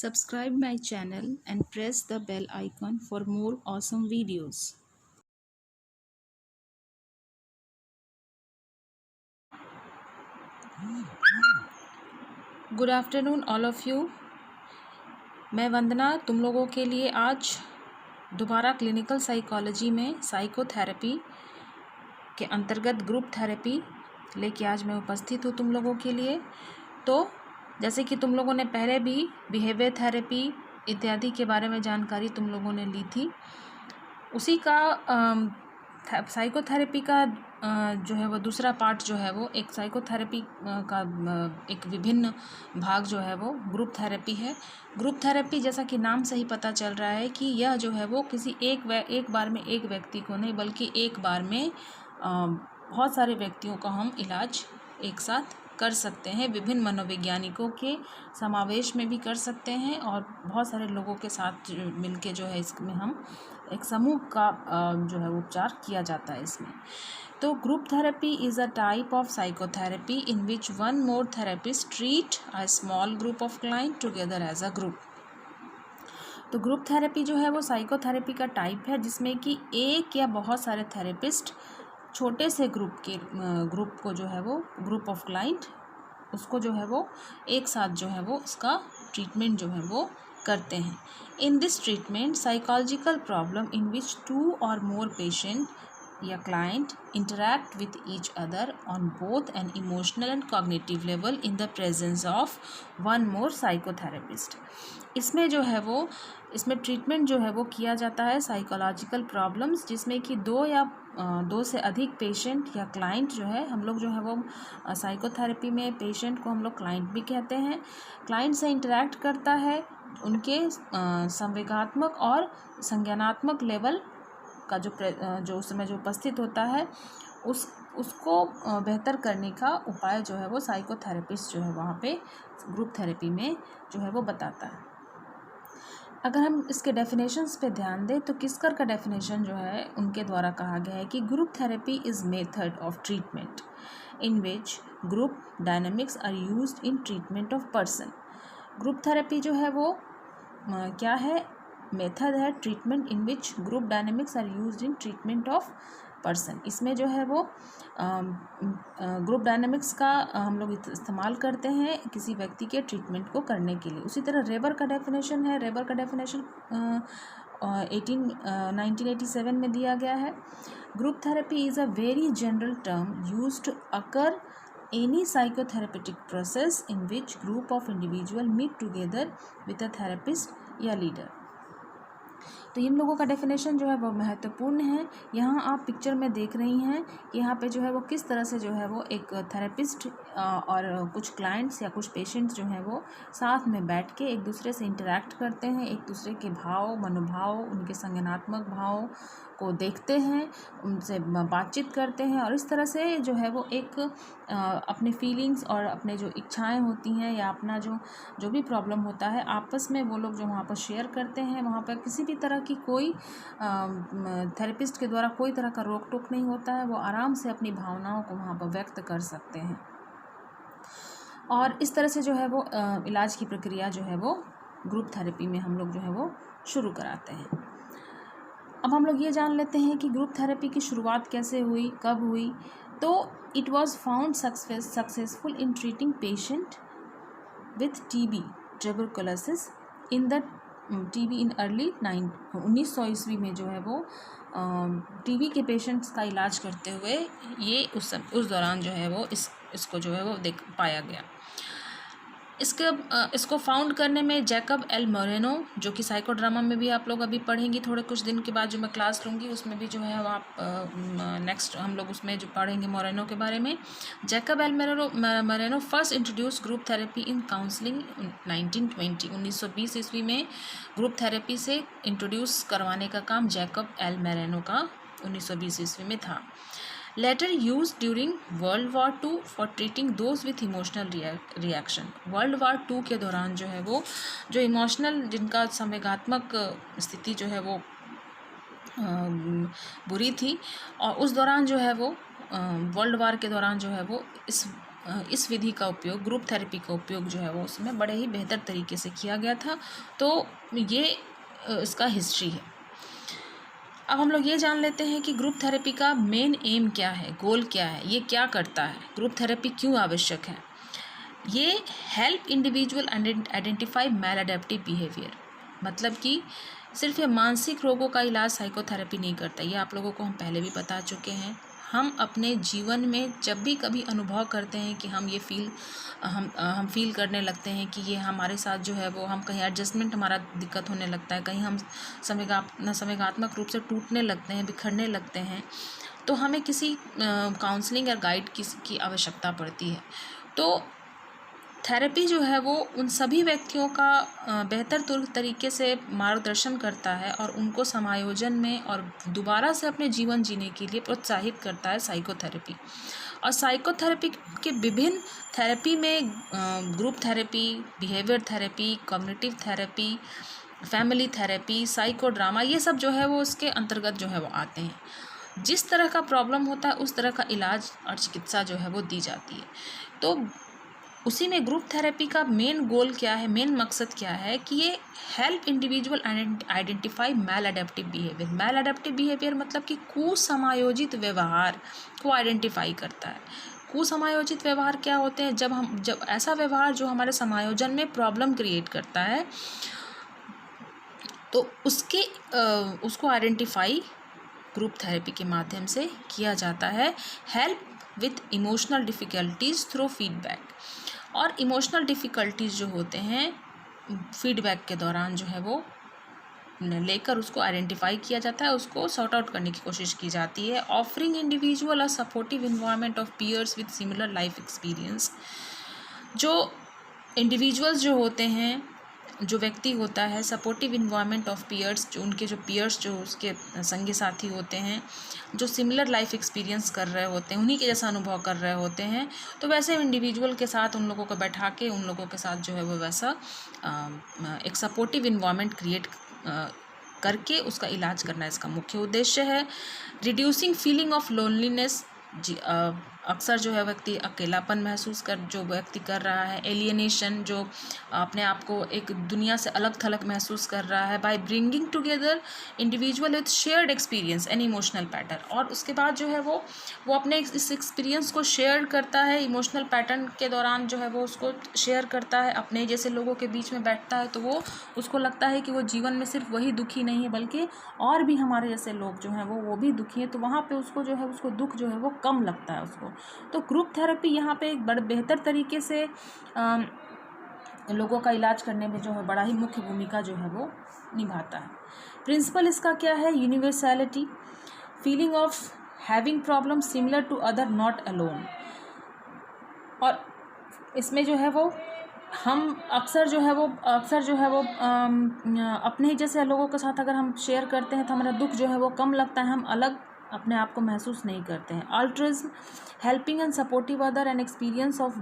Subscribe my channel and press the bell icon for more awesome videos. Good afternoon all of you. मैं वंदना तुम लोगों के लिए आज दोबारा क्लिनिकल साइकोलॉजी में साइकोथेरेपी के अंतर्गत ग्रुप थेरेपी लेके आज मैं उपस्थित हूँ तुम लोगों के लिए। तो जैसे कि तुम लोगों ने पहले भी बिहेवियर थेरेपी इत्यादि के बारे में जानकारी तुम लोगों ने ली थी, उसी का साइकोथेरेपी का जो है वो दूसरा पार्ट जो है वो एक साइकोथेरेपी का एक विभिन्न भाग जो है वो ग्रुप थेरेपी है। ग्रुप थेरेपी जैसा कि नाम से ही पता चल रहा है कि यह जो है वो किसी एक बार में एक व्यक्ति को नहीं बल्कि एक बार में बहुत सारे व्यक्तियों का हम इलाज एक साथ कर सकते हैं। विभिन्न मनोवैज्ञानिकों के समावेश में भी कर सकते हैं और बहुत सारे लोगों के साथ मिलके जो है इसमें हम एक समूह का जो है उपचार किया जाता है इसमें। तो group therapy is a type of psychotherapy in which one more therapist treat a small group of client together as a group. तो ग्रुप थेरेपी जो है वो साइकोथेरेपी का टाइप है जिसमें कि एक या बहुत सारे थेरेपिस्ट छोटे से ग्रुप को जो है वो ग्रुप ऑफ क्लाइंट उसको जो है वो एक साथ जो है वो उसका ट्रीटमेंट जो है वो करते हैं। In this treatment psychological problem in which 2 और मोर पेशेंट या client interact with each other on both an emotional and cognitive level in the presence of one more psychotherapist. इसमें जो है वो इसमें ट्रीटमेंट जो है वो किया जाता है साइकोलॉजिकल प्रॉब्लम्स जिसमें कि दो से अधिक पेशेंट या क्लाइंट जो है हम लोग जो है वो साइकोथेरेपी में पेशेंट को हम लोग क्लाइंट भी कहते हैं। क्लाइंट से इंटरैक्ट करता है, उनके संवेगात्मक और संज्ञानात्मक लेवल का जो उस समय जो उपस्थित होता है उसको बेहतर करने का उपाय जो है वो साइकोथेरेपिस्ट जो है वहाँ पे ग्रुप थेरेपी में जो है वो बताता है। अगर हम इसके डेफिनेशंस पे ध्यान दें तो किस्कर का डेफिनेशन जो है उनके द्वारा कहा गया है कि group therapy is method of treatment in which group dynamics are used in treatment of person. Group therapy जो है वो क्या है, मेथड है treatment in which group dynamics are used in treatment of person. इसमें जो है वो ग्रुप डायनामिक्स का हम लोग इस्तेमाल करते हैं किसी व्यक्ति के ट्रीटमेंट को करने के लिए। उसी तरह रेबर का डेफिनेशन है, रेबर का डेफिनेशन 1987 में दिया गया है। Group therapy is a very general term used to occur any psychotherapeutic process in which group of individual meet together with a therapist या लीडर। तो इन लोगों का डेफिनेशन जो है वो महत्वपूर्ण है। यहाँ आप पिक्चर में देख रही हैं कि यहाँ पे जो है वो किस तरह से जो है वो एक थेरेपिस्ट और कुछ क्लाइंट्स या कुछ पेशेंट्स जो हैं वो साथ में बैठ के एक दूसरे से इंटरैक्ट करते हैं, एक दूसरे के भाव मनोभाव उनके संज्ञानात्मक भाव को देखते हैं, उनसे बातचीत करते हैं और इस तरह से जो है वो एक अपने फीलिंग्स और अपने जो इच्छाएं होती हैं या अपना जो भी प्रॉब्लम होता है आपस में वो लोग जो वहाँ पर शेयर करते हैं। वहाँ पर किसी भी तरह की कोई थेरेपिस्ट के द्वारा कोई तरह का रोक टोक नहीं होता है, वो आराम से अपनी भावनाओं को वहाँ पर व्यक्त कर सकते हैं और इस तरह से जो है वो इलाज की प्रक्रिया जो है वो ग्रुप थेरेपी में हम लोग जो है वो शुरू कराते हैं। अब हम लोग ये जान लेते हैं कि ग्रुप थेरेपी की शुरुआत कैसे हुई, कब हुई। तो it was found successful in treating patient with TB tuberculosis in the TB in early 1900 ईस्वी में जो है वो टीबी के पेशेंट्स का इलाज करते हुए ये उस दौरान जो है वो इसको जो है वो पाया गया। इसको फाउंड करने में जैकब एल मोरेनो, जो कि साइकोड्रामा में भी आप लोग अभी पढ़ेंगी थोड़े कुछ दिन के बाद जो मैं क्लास लूँगी उसमें भी जो है वो आप नेक्स्ट हम लोग उसमें जो पढ़ेंगे मोरेनो के बारे में। Jacob L Moreno first introduce group therapy इन काउंसलिंग 1920 ईस्वी में ग्रुप थेरेपी से इंट्रोड्यूस करवाने का काम जैकब एल मोरेनो का 1920 ईस्वी में था। Later used during World War II for treating those with emotional reaction। World War II के दौरान जो है वो जो इमोशनल जिनका संवेगात्मक स्थिति जो है वो बुरी थी और उस दौरान जो है वो वर्ल्ड वार के दौरान जो है वो इस इस विधि का उपयोग, ग्रुप थेरेपी का उपयोग जो है वो उसमें बड़े ही बेहतर तरीके से किया गया था। तो ये इसका हिस्ट्री है। अब हम लोग ये जान लेते हैं कि ग्रुप थेरेपी का मेन एम क्या है, गोल क्या है, ये क्या करता है, ग्रुप थेरेपी क्यों आवश्यक है। ये हेल्प इंडिविजुअल आइडेंटिफाई मैल अडेप्टिव बिहेवियर, मतलब कि सिर्फ ये मानसिक रोगों का इलाज साइकोथेरेपी नहीं करता। ये आप लोगों को हम पहले भी बता चुके हैं। हम अपने जीवन में जब भी कभी अनुभव करते हैं कि हम हम फील करने लगते हैं कि ये हमारे साथ जो है वो, हम कहीं एडजस्टमेंट हमारा दिक्कत होने लगता है, कहीं हम संवेगात्मक रूप से टूटने लगते हैं, बिखरने लगते हैं, तो हमें किसी काउंसलिंग या गाइड की आवश्यकता पड़ती है। तो थेरेपी जो है वो उन सभी व्यक्तियों का बेहतर तरीके से मार्गदर्शन करता है और उनको समायोजन में और दोबारा से अपने जीवन जीने के लिए प्रोत्साहित करता है साइकोथेरेपी। और साइकोथेरेपी के विभिन्न थेरेपी में group therapy, behaviour therapy, cognitive therapy, family therapy, psychodrama, ये सब जो है वो उसके अंतर्गत जो है वो आते हैं। जिस तरह का प्रॉब्लम होता है उस तरह का इलाज और चिकित्सा जो है वो दी जाती है। तो उसी में ग्रुप थेरेपी का मेन गोल क्या है, मेन मकसद क्या है कि ये हेल्प इंडिविजुअल आइडेंटिफाई मैल अडेप्टिव बिहेवियर। मैल अडेप्टिव बिहेवियर मतलब कि कुसमायोजित व्यवहार को आइडेंटिफाई करता है। कुसमायोजित व्यवहार क्या होते हैं, जब ऐसा व्यवहार जो हमारे समायोजन में प्रॉब्लम क्रिएट करता है, तो उसको आइडेंटिफाई ग्रुप थेरेपी के माध्यम से किया जाता है। Help with emotional difficulties through feedback. और इमोशनल डिफ़िकल्टीज़ जो होते हैं फीडबैक के दौरान जो है वो लेकर उसको आइडेंटिफाई किया जाता है, उसको सॉर्ट आउट करने की कोशिश की जाती है। Offering individual a supportive environment of peers with similar life experience. जो इंडिविजुअल्स जो होते हैं, जो व्यक्ति होता है, सपोर्टिव इन्वायरमेंट ऑफ पीयर्स, जो उनके जो पीयर्स जो उसके संगी साथी होते हैं, जो सिमिलर लाइफ एक्सपीरियंस कर रहे होते हैं, उन्हीं के जैसा अनुभव कर रहे होते हैं, तो वैसे इंडिविजुअल के साथ उन लोगों को बैठा के उन लोगों के साथ जो है वो वैसा एक सपोर्टिव इन्वायरमेंट क्रिएट करके उसका इलाज करना इसका मुख्य उद्देश्य है। Reducing feeling of loneliness. अक्सर जो है व्यक्ति अकेलापन महसूस जो व्यक्ति कर रहा है, एलियनेशन, जो अपने आप को एक दुनिया से अलग थलग महसूस कर रहा है, by bringing together individual with shared experience and emotional pattern. और उसके बाद जो है वो अपने इस एक्सपीरियंस को शेयर करता है, इमोशनल पैटर्न के दौरान जो है वो उसको शेयर करता है, अपने जैसे लोगों के बीच में बैठता है, तो वो उसको लगता है कि वो जीवन में सिर्फ वही दुखी नहीं है बल्कि और भी हमारे जैसे लोग जो हैं वो भी दुखी हैं। तो वहाँ पे उसको जो है उसको दुख जो है वो कम लगता है उसको। तो ग्रुप थेरेपी यहाँ पे एक बेहतर तरीके से लोगों का इलाज करने में जो है बड़ा ही मुख्य भूमिका जो है वो निभाता है। प्रिंसिपल इसका क्या है, universality, feeling of having problem similar to other, not alone. और इसमें जो है वो हम अक्सर जो है वो अपने ही जैसे लोगों के साथ अगर हम शेयर करते हैं तो हमारा दुख जो है वो कम लगता है, हम अलग अपने आप को महसूस नहीं करते हैं। Altruism, helping and supportive other, an experience of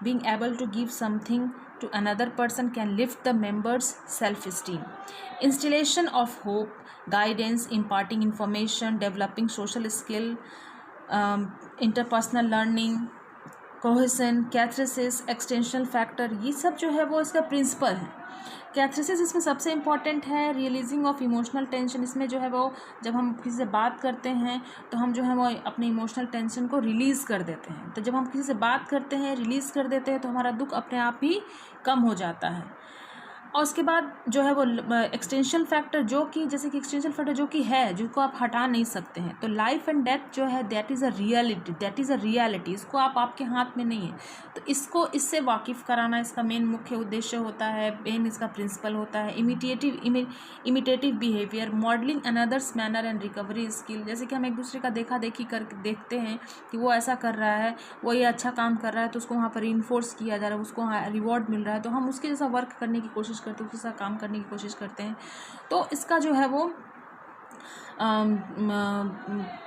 being able to give something to another person can lift the members' self-esteem. Instillation of hope, guidance, imparting information, developing social skill, interpersonal learning, cohesion, catharsis, extensional factor, ये सब जो है वो इसका principal है। कैथरेसिस इसमें सबसे important है। रियलाइजिंग ऑफ इमोशनल टेंशन, इसमें जो है वो जब हम किसी से बात करते हैं तो हम जो है वो अपने इमोशनल टेंशन को रिलीज़ कर देते हैं। तो जब हम किसी से बात करते हैं, रिलीज़ कर देते हैं, तो हमारा दुख अपने आप ही कम हो जाता है। और उसके बाद जो है वो एक्सटेंशन फैक्टर, जो कि जैसे कि एक्सटेंशन फैक्टर जो कि है, जिसको आप हटा नहीं सकते हैं। तो लाइफ एंड डेथ जो है दैट इज़ अ रियलिटी, इसको आपके हाथ में नहीं है। तो इससे वाकिफ़ कराना इसका मेन मुख्य उद्देश्य होता है, मेन इसका प्रिंसिपल होता है। Imitative behaviour, modelling another's manner and recovery skill, जैसे कि हम एक दूसरे का देखा देखी कर देखते हैं कि वो ऐसा कर रहा है, वो ये अच्छा काम कर रहा है, तो उसको वहाँ पर रीइंफोर्स किया जा रहा है, उसको वहाँ रिवॉर्ड मिल रहा है, तो हम उसके जैसा वर्क करने की कोशिश करते हैं, उसके साथ काम करने की कोशिश करते हैं। तो इसका जो है वो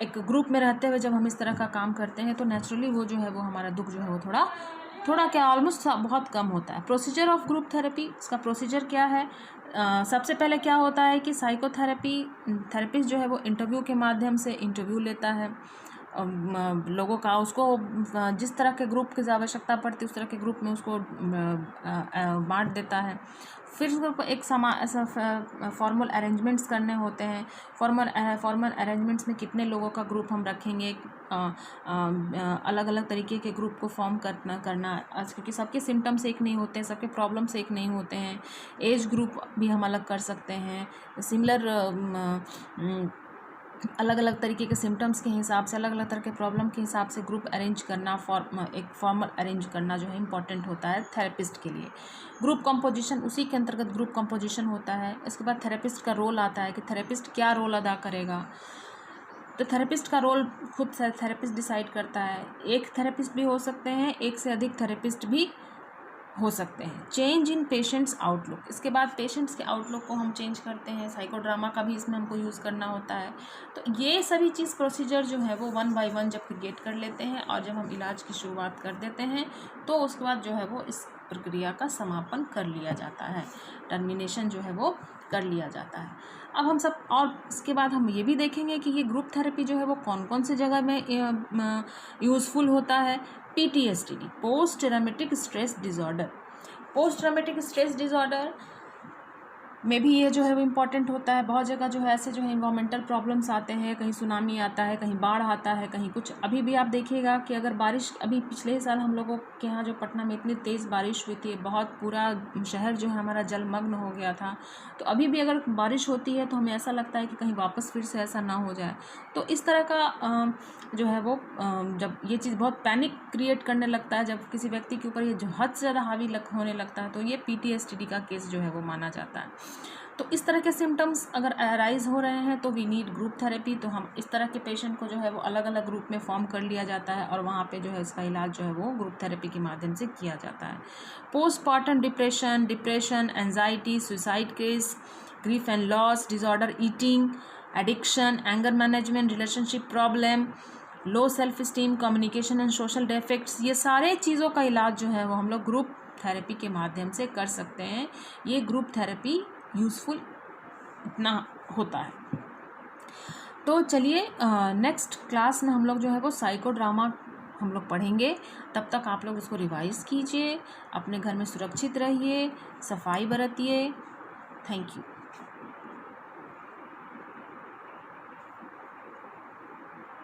एक ग्रुप में रहते हुए जब हम इस तरह का काम करते हैं तो नेचुरली वो जो है वो हमारा दुख जो है वो थोड़ा क्या ऑलमोस्ट बहुत कम होता है। प्रोसीजर ऑफ ग्रुप थेरेपी, इसका प्रोसीजर क्या है, सबसे पहले क्या होता है कि थेरेपिस्ट जो है वो इंटरव्यू के माध्यम से इंटरव्यू लेता है। लोगों का उसको जिस तरह के ग्रुप की आवश्यकता पड़ती है उस तरह के ग्रुप में उसको बांट देता है। फिर उसको एक फॉर्मल अरेंजमेंट्स करने होते हैं। फॉर्मल अरेंजमेंट्स में कितने लोगों का ग्रुप हम रखेंगे, अलग अलग तरीके के ग्रुप को फॉर्म करना क्योंकि सबके सिम्टम्स एक नहीं होते हैं, सबके प्रॉब्लम्स एक नहीं होते हैं। एज ग्रुप भी हम अलग कर सकते हैं। सिमिलर अलग अलग तरीके के सिम्टम्स के हिसाब से, अलग अलग तरह के प्रॉब्लम के हिसाब से ग्रुप अरेंज करना, एक फॉर्मल अरेंज करना जो है इम्पॉर्टेंट होता है थेरेपिस्ट के लिए। ग्रुप कंपोजिशन, उसी के अंतर्गत ग्रुप कंपोजिशन होता है। इसके बाद थेरेपिस्ट का रोल आता है कि थेरेपिस्ट क्या रोल अदा करेगा। तो थेरेपिस्ट का रोल खुद थेरेपिस्ट डिसाइड करता है। एक थेरेपिस्ट भी हो सकते हैं, एक से अधिक थेरेपिस्ट भी हो सकते हैं। चेंज इन पेशेंट्स आउटलुक, इसके बाद पेशेंट्स के आउटलुक को हम चेंज करते हैं। साइकोड्रामा का भी इसमें हमको यूज़ करना होता है। तो ये सभी चीज़ प्रोसीजर जो है वो 1 बाय 1 जब क्रिएट कर लेते हैं और जब हम इलाज की शुरुआत कर देते हैं तो उसके बाद जो है वो इस प्रक्रिया का समापन कर लिया जाता है, टर्मिनेशन जो है वो कर लिया जाता है। अब हम सब और इसके बाद हम ये भी देखेंगे कि ये ग्रुप थेरेपी जो है वो कौन कौन से जगह में यूज़फुल होता है। PTSD, post traumatic stress disorder. Post traumatic stress disorder में भी ये जो है वो इम्पॉर्टेंट होता है। बहुत जगह जो है ऐसे जो है इन्वायरमेंटल प्रॉब्लम्स आते हैं, कहीं सुनामी आता है, कहीं बाढ़ आता है, कहीं कुछ। अभी भी आप देखिएगा कि अगर बारिश, अभी पिछले साल हम लोगों के यहाँ जो पटना में इतनी तेज़ बारिश हुई थी, बहुत पूरा शहर जो है हमारा जलमग्न हो गया था। तो अभी भी अगर बारिश होती है तो हमें ऐसा लगता है कि कहीं वापस फिर से ऐसा ना हो जाए। तो इस तरह का जो है वो जब ये चीज़ बहुत पैनिक क्रिएट करने लगता है, जब किसी व्यक्ति के ऊपर ये जो हद से ज़्यादा हावी होने लगता है, तो ये PTSD का केस जो है वो माना जाता है। तो इस तरह के सिम्टम्स अगर अराइज हो रहे हैं तो वी नीड ग्रुप थेरेपी। तो हम इस तरह के पेशेंट को जो है वो अलग अलग ग्रुप में फॉर्म कर लिया जाता है और वहाँ पे जो है इसका इलाज जो है वो ग्रुप थेरेपी के माध्यम से किया जाता है। Postmortem depression, anxiety, suicide case, grief and loss disorder, eating, addiction, anger management, relationship problem, low self esteem, communication and social defects, ये सारे चीज़ों का इलाज जो है वो हम लोग ग्रुप थेरेपी के माध्यम से कर सकते हैं। ये ग्रुप थेरेपी यूज़फुल इतना होता है। तो चलिए नेक्स्ट क्लास में हम लोग जो है वो साइकोड्रामा हम लोग पढ़ेंगे। तब तक आप लोग इसको रिवाइज़ कीजिए, अपने घर में सुरक्षित रहिए, सफाई बरतिए। Thank you.